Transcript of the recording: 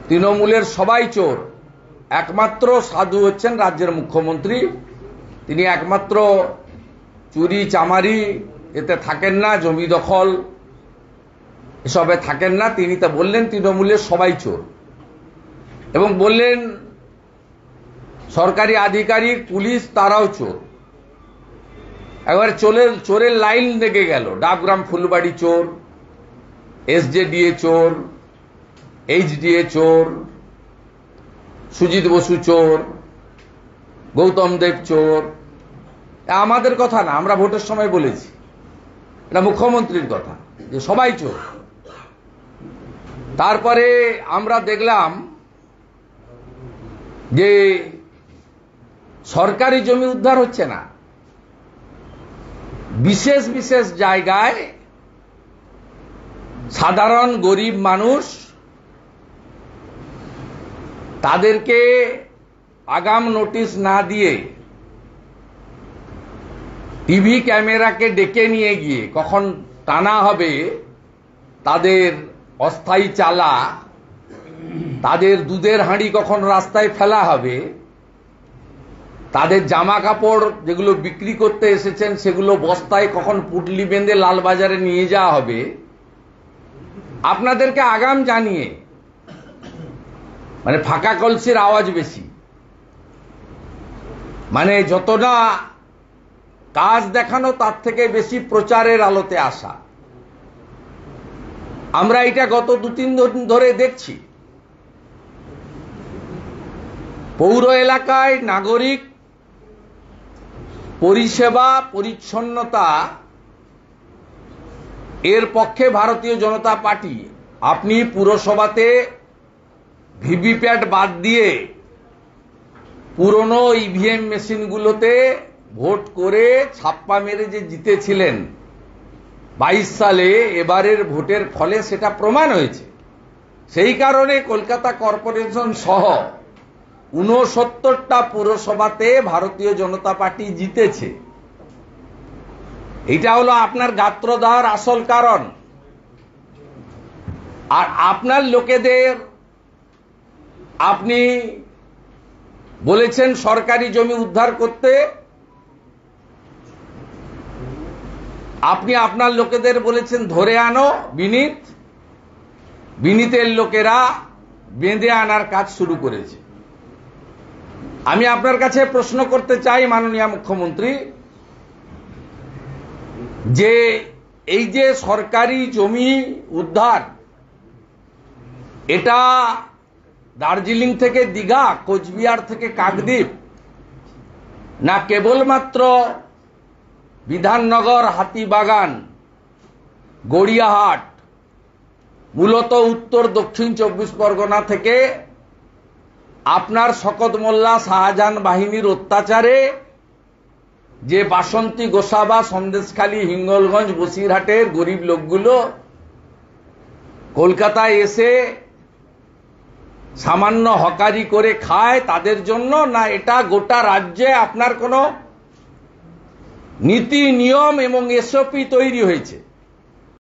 তৃণমূলের সবাই চোর, একমাত্র সাধু হচ্ছেন রাজ্যের মুখ্যমন্ত্রী। তিনি একমাত্র চুরি চামারি এতে থাকেন না, জমি দখল এসবে থাকেন না। তিনি তা বললেন তৃণমূলের সবাই চোর, এবং বললেন সরকারি আধিকারিক পুলিশ তারাও চোর। একবার চোরের লাইন লেগে গেল। ডাকগ্রাম ফুলবাড়ি চোর, এসজেডিএ চোর, এইচডিএ চোর, সুজিত বসু চোর, গৌতম দেব চোর। আমাদের কথা না, আমরা ভোটের সময় বলেছি, এটা মুখ্যমন্ত্রীর কথা যে সবাই চোর। তারপরে আমরা দেখলাম যে সরকারি জমি উদ্ধার হচ্ছে না, বিশেষ বিশেষ জায়গায় সাধারণ গরিব মানুষ তাদেরকে আগাম নোটিশ না দিয়ে টিভি ক্যামেরাকে ডেকে নিয়ে গিয়ে কখন টানা হবে তাদের অস্থায়ী চালা, তাদের দুধের হাঁড়ি কখন রাস্তায় ফেলা হবে, তাদের জামা কাপড় যেগুলো বিক্রি করতে এসেছেন সেগুলো বস্তায় কখন পুটলি বেঁধে লালবাজারে নিয়ে যাওয়া হবে, আপনাদেরকে আগাম জানিয়ে, মানে ফাঁকা কলসির আওয়াজ বেশি, মানে যত না কাজ দেখানো তার থেকে বেশি প্রচারের আলোতে আসা। আমরা এটা গত 2-3 দিন ধরে দেখছি। পৌর এলাকায় নাগরিক পরিষেবা পরিচ্ছন্নতা এর পক্ষে ভারতীয় জনতা পার্টি। আপনি পুরসভাতে ভিভিপ্যাট বাদ দিয়ে পুরনো ইভিএম মেশিনগুলোতে ভোট করে ছাপ্পা মেরে যে জিতেছিলেন 22 সালে, এবারের ভোটের ফলে সেটা প্রমাণ হয়েছে। সেই কারণে কলকাতা কর্পোরেশন সহ 69টা পুরসভাতে ভারতীয় জনতা পার্টি জিতেছে। এটা হলো আপনার গাত্রদাহর আসল কারণ। আর আপনার লোকেদের আপনি বলেছেন সরকারি জমি উদ্ধার করতে, আপনি আপনার লোকেদের বলেছেন ধরে আনো বিনীতের লোকেরা বেঁধে আনার কাজ শুরু করেছে। আমি আপনার কাছে প্রশ্ন করতে চাই মাননীয় মুখ্যমন্ত্রী, যে এই যে সরকারি জমি উদ্ধার, এটা দার্জিলিং থেকে দীঘা, কোচবিহার থেকে কাকদ্বীপ, না কেবলমাত্র বিধাননগর, হাতিবাগান, গড়িয়াহাট, মূলত উত্তর দক্ষিণ 24 পরগনা থেকে আপনার শকত মোল্লা শাহজাহান বাহিনীর অত্যাচারে যে বাসন্তী, গোসাবা, সন্দেশখালী, হিঙ্গলগঞ্জ, বসিরহাটের গরিব লোকগুলো কলকাতায় এসে সামান্য হকারি করে খায়, তাদের জন্য, না এটা গোটা রাজ্যে আপনার কোনো নীতি নিয়ম এবং এসওপি তৈরি হয়েছে?